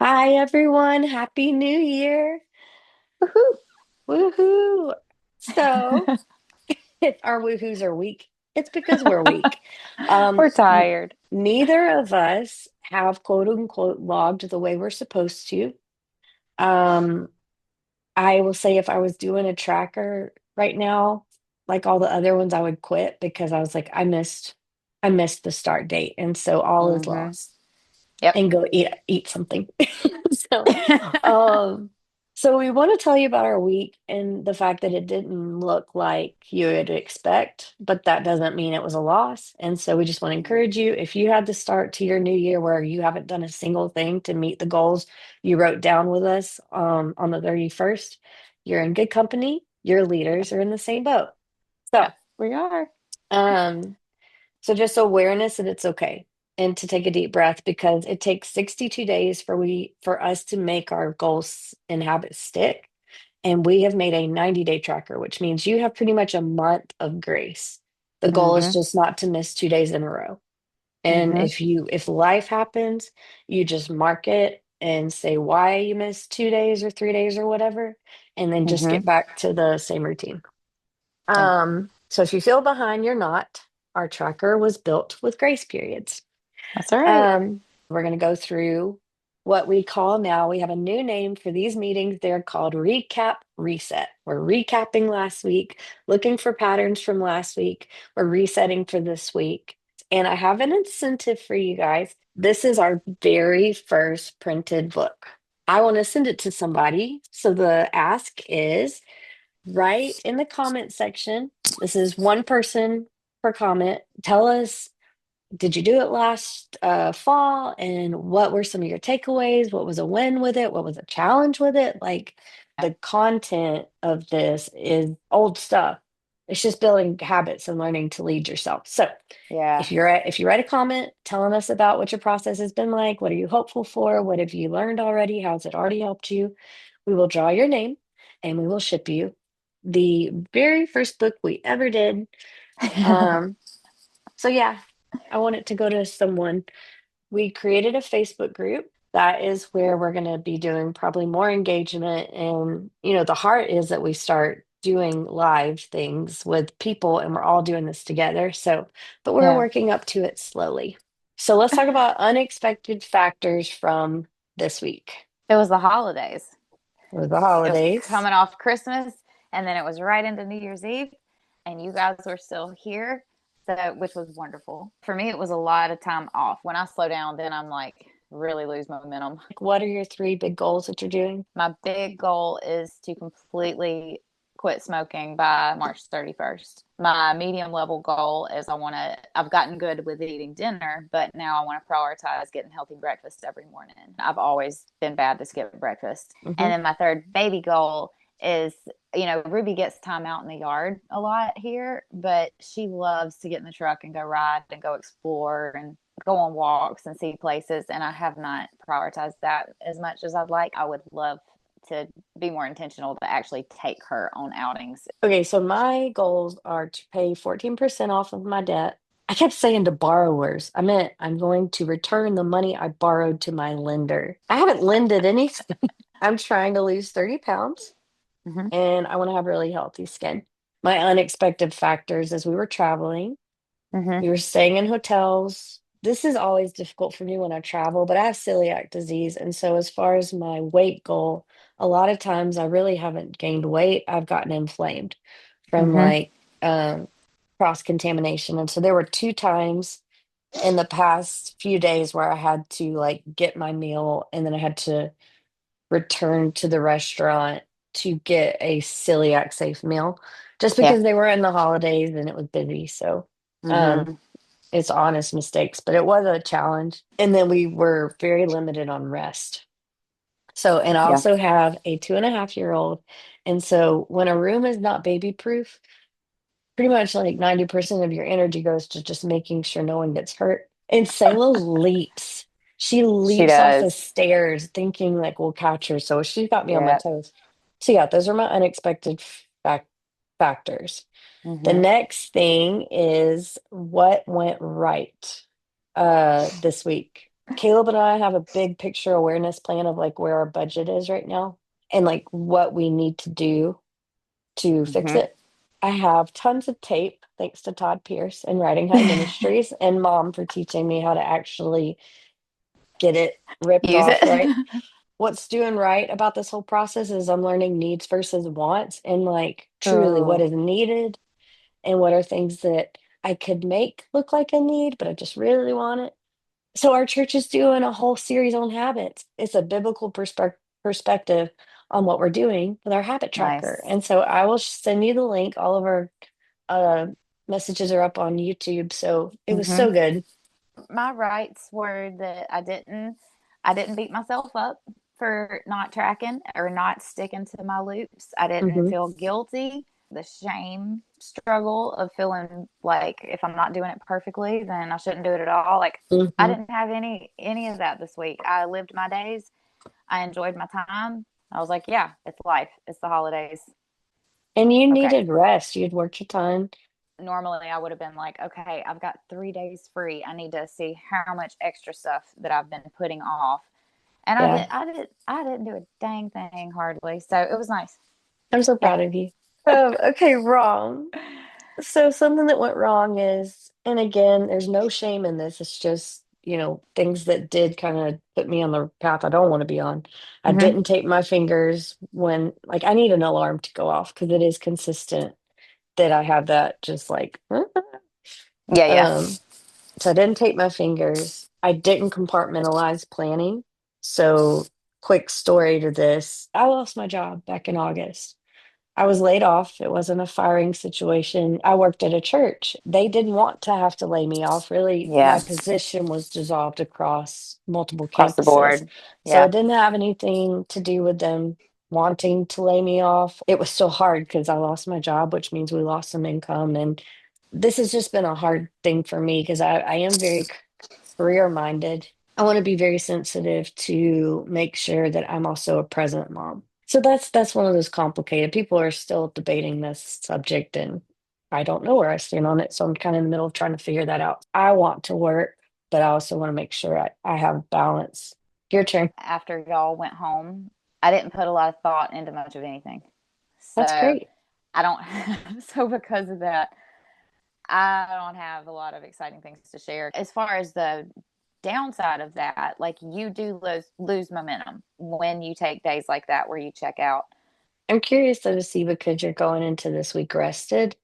Hi, everyone. Happy New Year. Woohoo. Woohoo. So, if our woohoos are weak, it's because we're weak. Um, We're n- tired. Neither of us have quote unquote logged the way we're supposed to. Um, I will say if I was doing a tracker right now, like all the other ones, I would quit because I was like, I missed the start date, and so all is Hmm. lost. Yep. And go eat something. So, um, so we want to tell you about our week and the fact that it didn't look like you would expect, but that doesn't mean it was a loss. And so we just want to encourage you, if you had to start to your new year where you haven't done a single thing to meet the goals you wrote down with us on the 31st, you're in good company. Your leaders are in the same boat. So, Yes, we are. um, so just awareness that it's okay and to take a deep breath because it takes 62 days for us to make our goals and habits stick. And we have made a 90-day tracker, which means you have pretty much a month of grace. The goal is Hmm. just not to miss 2 days in a row. And Hmm. if life happens, you just mark it and say why you missed 2 days or 3 days or whatever, and then just Hmm. get back to the same routine. Yeah, So if you feel behind, you're not. Our tracker was built with grace periods. that's all right. We're going to go through what we call now, we have a new name for these meetings. They're called Recap Reset. We're recapping last week, looking for patterns from last week. We're resetting for this week. And I have an incentive for you guys. This is our very first printed book. I want to send it to somebody. So the ask is write in the comment section. This is one person per comment. Tell us, did you do it last fall? And what were some of your takeaways? What was a win with it? What was a challenge with it? Like the content of this is old stuff. It's just building habits and learning to lead yourself. So Yeah. if you write a comment telling us about what your process has been like, what are you hopeful for? What have you learned already? How's it already helped you? We will draw your name and we will ship you the very first book we ever did. Um, so yeah, I want it to go to someone. We created a Facebook group. That is where we're going to be doing probably more engagement. And, the heart is that we start doing live things with people and we're all doing this together. So, but we're Yeah. working up to it slowly. So let's talk about unexpected factors from this week It was the holidays. or the It was holidays. coming off Christmas, and then it was right into New Year's Eve, and you guys were still here, so which was wonderful. For me, it was a lot of time off. When I slow down, then I'm like really lose momentum. Like, what are your three big goals that you're doing? My big goal is to completely quit smoking by March 31st. My medium level goal is I've gotten good with eating dinner, but now I want to prioritize getting healthy breakfast every morning. I've always been bad to skip breakfast. Hmm. And then my third baby goal is, Ruby gets time out in the yard a lot here, but she loves to get in the truck and go ride and go explore and go on walks and see places. And I have not prioritized that as much as I'd like. I would love to be more intentional to actually take her on outings. Okay, so my goals are to pay 14% off of my debt. I kept saying to borrowers, I meant I'm going to return the money I borrowed to my lender. I haven't lended anything. I'm trying to lose 30 pounds Mm-hmm. and I want to have really healthy skin. My unexpected factors as we were traveling, Mm-hmm. we were staying in hotels. This is always difficult for me when I travel, but I have celiac disease. And so, as far as my weight goal, a lot of times I really haven't gained weight. I've gotten inflamed from Mm-hmm. like um, cross contamination. And so, there were two times in the past few days where I had to like get my meal and then I had to return to the restaurant to get a celiac safe meal just Yeah. because they were in the holidays and it was busy. So, um, Mm-hmm. it's honest mistakes, but it was a challenge. And then we were very limited on rest. So, and I Yeah. also have a 2.5-year-old. And so when a room is not baby proof, pretty much like 90% of your energy goes to just making sure no one gets hurt. And Selah leaps. She She leaps off the does. stairs thinking like we'll catch her. So she's got me on my Yeah. toes. So yeah, those are my unexpected factors. The Mm-hmm. next thing is what went right this week. Caleb and I have a big picture awareness plan of like where our budget is right now and like what we need to do to fix Hmm. it. I have tons of tape, thanks to Todd Pierce and Riding High Ministries and Mom for teaching me how to actually get it ripped Use off, it. right? What's doing right about this whole process is I'm learning needs versus wants and like truly what Oh, is needed and what are things that I could make look like a need, but I just really want it. So our church is doing a whole series on habits. It's a biblical perspective on what we're doing with our habit tracker. nice. And so I will send you the link. All of our uh, messages are up on YouTube. So it was Hmm. so good. My rights were that I didn't beat myself up for not tracking or not sticking to my loops. I didn't Hmm. feel guilty. The shame struggle of feeling like if I'm not doing it perfectly, then I shouldn't do it at all. Like I Hmm. didn't have any of that this week. I lived my days. I enjoyed my time. I was like, yeah, it's life. It's the holidays. And you Okay. needed rest. You'd worked your time. Normally I would have been like, okay, I've got 3 days free. I need to see how much extra stuff that I've been putting off. And Yeah. I didn't do a dang thing hardly. So it was nice. I'm so Yeah. proud of you. Okay, wrong. So something that went wrong is, and again, there's no shame in this. It's just, things that did kind of put me on the path I don't want to be on. I Hmm. didn't tape my fingers when, like, I need an alarm to go off because it is consistent that I have that just like, Yeah, yeah. um, so I didn't tape my fingers. I didn't compartmentalize planning. So quick story to this. I lost my job back in August. I was laid off. It wasn't a firing situation. I worked at a church. They didn't want to have to lay me off. Really, my Yeah. position was dissolved across multiple Across the campuses. board. So Yeah. it didn't have anything to do with them wanting to lay me off. It was still hard because I lost my job, which means we lost some income. And this has just been a hard thing for me because I am very career minded. I want to be very sensitive to make sure that I'm also a present mom. So that's one of those complicated. People are still debating this subject and I don't know where I stand on it. So I'm kind of in the middle of trying to figure that out. I want to work, but I also want to make sure I have balance. Your turn. After y'all went home, I didn't put a lot of thought into much of anything. That's So great. I don't, so because of that, I don't have a lot of exciting things to share. As far as the downside of that, like you do lose momentum when you take days like that where you check out. I'm curious though to see because you're going into this week rested,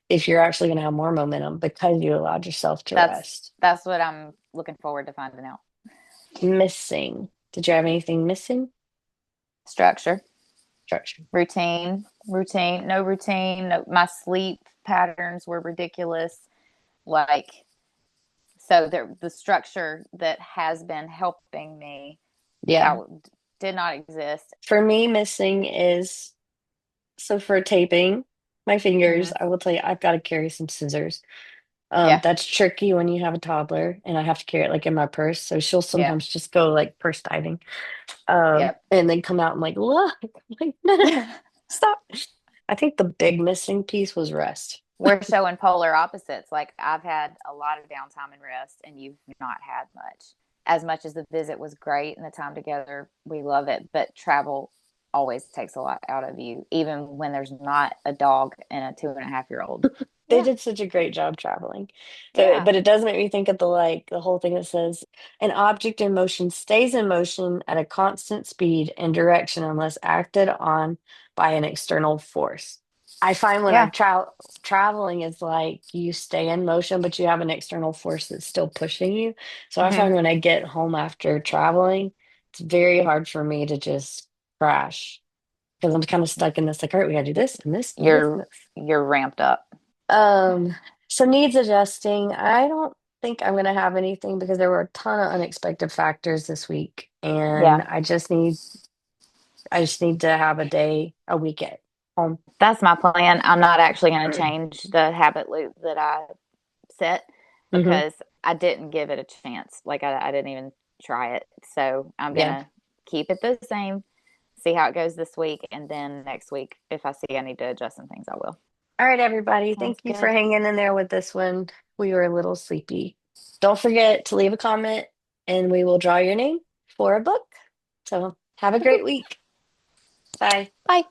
if you're actually going to have more momentum because you allowed yourself to That's rest. that's what I'm looking forward to finding out. Missing. Did you have anything missing? Structure, Structure. routine, no routine. No, my sleep patterns were ridiculous. Like so, the structure that has been helping me Yeah. that did not exist. For me, missing is so for taping my fingers, Hmm. I will tell you, I've got to carry some scissors. Yeah, That's tricky when you have a toddler and I have to carry it like in my purse. So she'll yeah, sometimes just go like purse diving, yep. and then come out and like, look, I'm like, no, no, no, stop. I think the big missing piece was rest. We're showing polar opposites. Like I've had a lot of downtime and rest, and you've not had much. As much as the visit was great and the time together, we love it. But travel always takes a lot out of you, even when there's not a dog and a 2.5 year old. They Yeah, did such a great job traveling. So, yeah, but it does make me think of the whole thing that says an object in motion stays in motion at a constant speed and direction unless acted on by an external force. I find when yeah. I'm traveling is like you stay in motion, but you have an external force that's still pushing you. So I Hmm. find when I get home after traveling, it's very hard for me to just crash because I'm kind of stuck in this like, all right, we gotta do this and this and this and You're this. you're ramped up. Um, so needs adjusting. I don't think I'm gonna have anything because there were a ton of unexpected factors this week, and Yeah, I just need to have a day, a week at home. that's my plan. I'm not actually going to change the habit loop that I set Hmm. because I didn't give it a chance. Like I didn't even try it. So I'm Yeah. gonna keep it the same, see how it goes this week, and then next week, if I see I need to adjust some things, I will. All right, everybody. Sounds Thank you for good. hanging in there with this one. We were a little sleepy. Don't forget to leave a comment and we will draw your name for a book. So have a great week. Bye. Bye.